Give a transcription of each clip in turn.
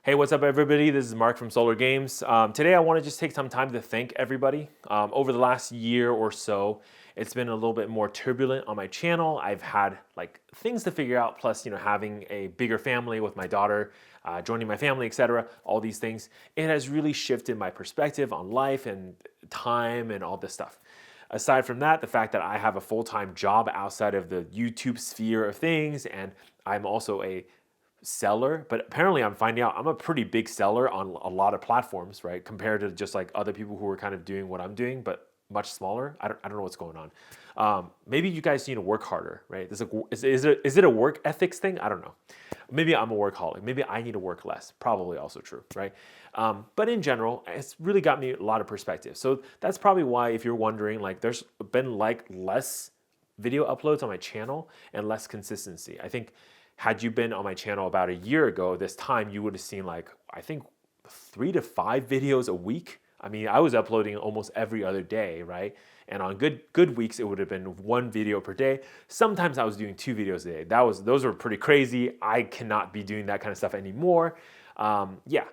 Hey, what's up, everybody? This is Mark from Solar Games. Today, I want to just take some time to thank everybody. Over the last year or so, it's been a little bit more turbulent on my channel. I've had like things to figure out, plus having a bigger family with my daughter, joining my family, etc. All these things. It has really shifted my perspective on life and time and all this stuff. Aside from that, the fact that I have a full-time job outside of the YouTube sphere of things, and I'm also a seller, but apparently I'm finding out I'm a pretty big seller on a lot of platforms, right? Compared to just like other people who are kind of doing what I'm doing, but much smaller. I don't know what's going on. Maybe you guys need to work harder, right? Is it a work ethics thing? I don't know. Maybe I'm a workaholic. Maybe I need to work less. Probably also true, right? But in general, it's really got me a lot of perspective. So that's probably why, if you're wondering, like there's been like less video uploads on my channel and less consistency. I think had you been on my channel about a year ago, this time you would have seen like, I think 3 to 5 videos a week. I mean, I was uploading almost every other day, right? And on good weeks, it would have been 1 video per day. Sometimes I was doing 2 videos a day. Those were pretty crazy. I cannot be doing that kind of stuff anymore. Yeah.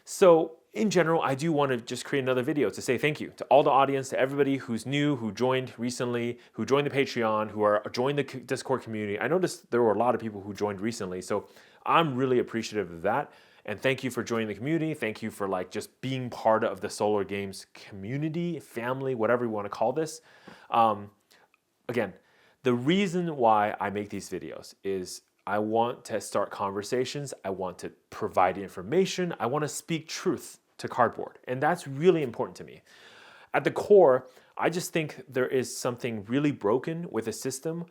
So in general, I do want to just create another video to say thank you to all the audience, to everybody who's new, who joined recently, who joined the Patreon, who are joined the Discord community. I noticed there were a lot of people who joined recently, so I'm really appreciative of that. And thank you for joining the community. Thank you for like just being part of the Solar Games community, family, whatever you want to call this. Again, the reason why I make these videos is I want to start conversations. I want to provide information. I want to speak truth to cardboard. And that's really important to me. At the core, I just think there is something really broken with a system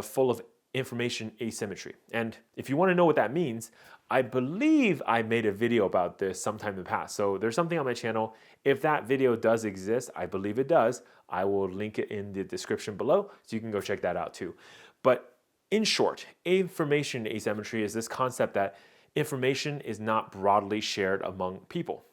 full of information asymmetry. And if you want to know what that means, I believe I made a video about this sometime in the past. So there's something on my channel. If that video does exist, I believe it does, I will link it in the description below, so you can go check that out too. But in short, information asymmetry is this concept that information is not broadly shared among people.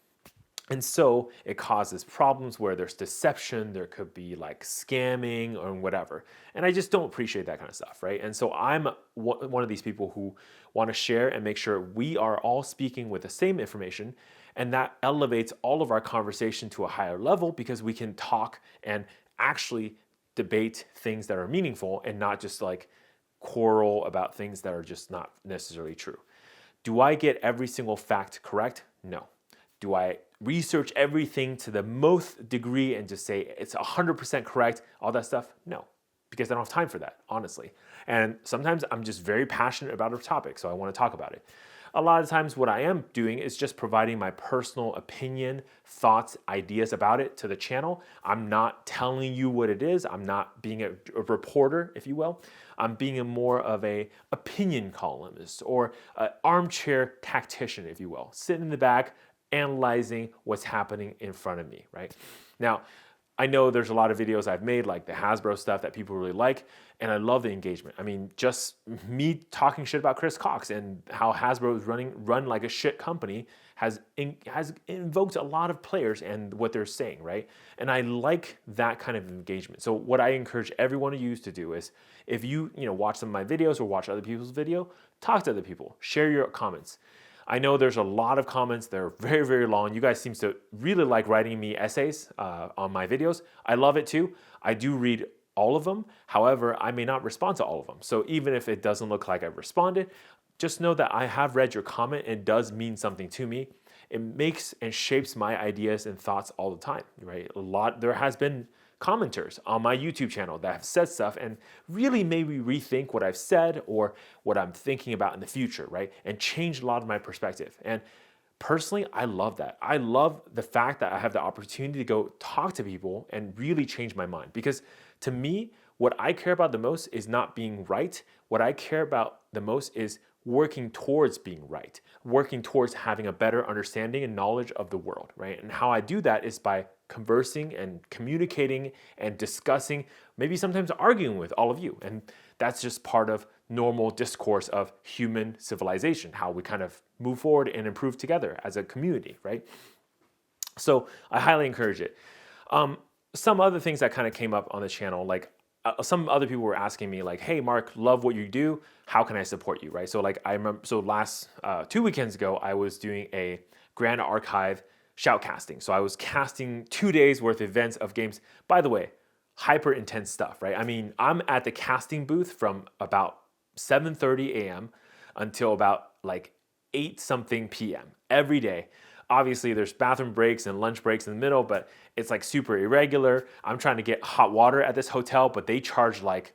And so it causes problems where there's deception, there could be like scamming or whatever. And I just don't appreciate that kind of stuff, right? And so I'm one of these people who want to share and make sure we are all speaking with the same information, and that elevates all of our conversation to a higher level because we can talk and actually debate things that are meaningful and not just like quarrel about things that are just not necessarily true. Do I get every single fact correct? No. Do I research everything to the most degree and just say it's 100% correct, all that stuff? No, because I don't have time for that, honestly. And sometimes I'm just very passionate about a topic, so I want to talk about it. A lot of times what I am doing is just providing my personal opinion, thoughts, ideas about it to the channel. I'm not telling you what it is. I'm not being a reporter, if you will. I'm being more of a opinion columnist or an armchair tactician, if you will. Sitting in the back, analyzing what's happening in front of me, right? Now, I know there's a lot of videos I've made, like the Hasbro stuff that people really like, and I love the engagement. I mean, just me talking shit about Chris Cox and how Hasbro is run like a shit company has invoked a lot of players and what they're saying, right? And I like that kind of engagement. So what I encourage everyone of you to do is, if you watch some of my videos or watch other people's video, talk to other people, share your comments. I know there's a lot of comments. They're very, very long. You guys seem to really like writing me essays on my videos. I love it too. I do read all of them. However, I may not respond to all of them. So even if it doesn't look like I've responded, just know that I have read your comment and it does mean something to me. It makes and shapes my ideas and thoughts all the time, right? There has been commenters on my YouTube channel that have said stuff and really made me rethink what I've said or what I'm thinking about in the future, right? And changed a lot of my perspective. And personally, I love that. I love the fact that I have the opportunity to go talk to people and really change my mind. Because to me, what I care about the most is not being right. What I care about the most is working towards being right, working towards having a better understanding and knowledge of the world, right? And how I do that is by conversing and communicating and discussing, maybe sometimes arguing with all of you. And that's just part of normal discourse of human civilization, how we kind of move forward and improve together as a community, right? So I highly encourage it. Some other things that kind of came up on the channel, like some other people were asking me like, hey, Mark, love what you do. How can I support you, right? So like I remember, so last 2 weekends ago, I was doing a Grand Archive shoutcasting. So I was casting 2 days worth of events of games. By the way, hyper intense stuff, right? I mean, I'm at the casting booth from about 7:30 a.m. until about like 8 something p.m. every day. Obviously, there's bathroom breaks and lunch breaks in the middle, but it's like super irregular. I'm trying to get hot water at this hotel, but they charge like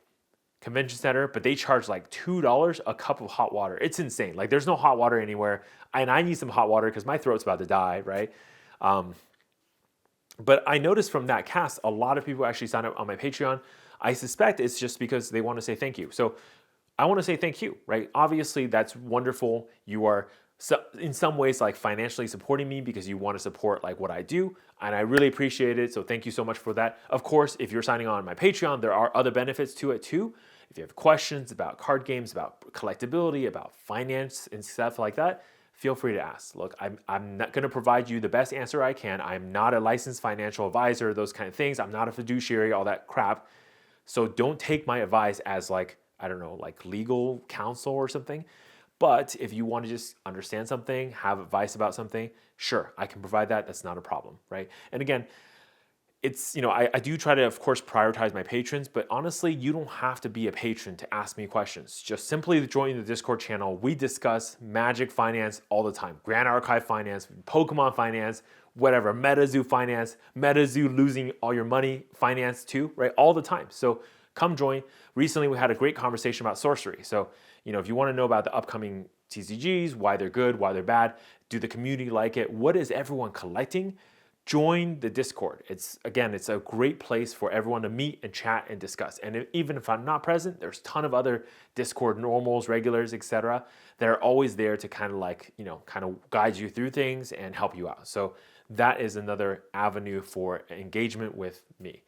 convention center, but they charge like $2 a cup of hot water. It's insane. Like there's no hot water anywhere. And I need some hot water because my throat's about to die, right? But I noticed from that cast, a lot of people actually sign up on my Patreon. I suspect it's just because they want to say thank you. So I want to say thank you, right? Obviously, that's wonderful. You are in some ways like financially supporting me because you want to support like what I do, and I really appreciate it. So thank you so much for that. Of course, if you're signing on my Patreon, there are other benefits to it too. If you have questions about card games, about collectability, about finance and stuff like that, feel free to ask. Look, I'm not going to provide you the best answer I can. I'm not a licensed financial advisor, those kind of things. I'm not a fiduciary, all that crap. So don't take my advice as like, I don't know, like legal counsel or something. But if you want to just understand something, have advice about something, sure, I can provide that. That's not a problem, right? And again, it's, I do try to, of course, prioritize my patrons, but honestly, you don't have to be a patron to ask me questions. Just simply join the Discord channel. We discuss Magic finance all the time. Grand Archive finance, Pokemon finance, whatever, MetaZoo finance, MetaZoo losing all your money finance too, right? All the time. So come join. Recently, we had a great conversation about sorcery. So, if you want to know about the upcoming TCGs, why they're good, why they're bad, do the community like it, what is everyone collecting? Join the Discord. It's a great place for everyone to meet and chat and discuss. And even if I'm not present, there's a ton of other Discord normals, regulars, etc. that are always there to kind of guide you through things and help you out. So that is another avenue for engagement with me.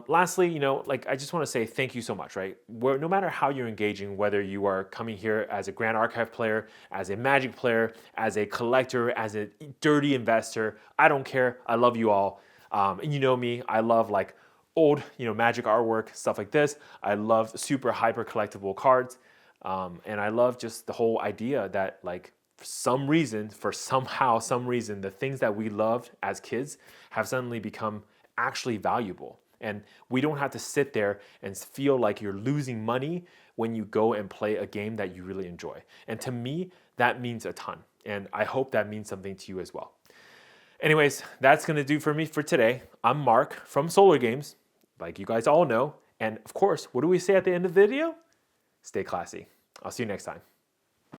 Lastly, I just want to say thank you so much, right? No matter how you're engaging, whether you are coming here as a Grand Archive player, as a Magic player, as a collector, as a dirty investor, I don't care. I love you all. And you know me, I love like old, Magic artwork, stuff like this. I love super hyper collectible cards. And I love just the whole idea that like for some reason, the things that we loved as kids have suddenly become actually valuable. And we don't have to sit there and feel like you're losing money when you go and play a game that you really enjoy. And to me, that means a ton. And I hope that means something to you as well. Anyways, that's going to do for me for today. I'm Mark from SolarGames, like you guys all know. And of course, what do we say at the end of the video? Stay classy. I'll see you next time.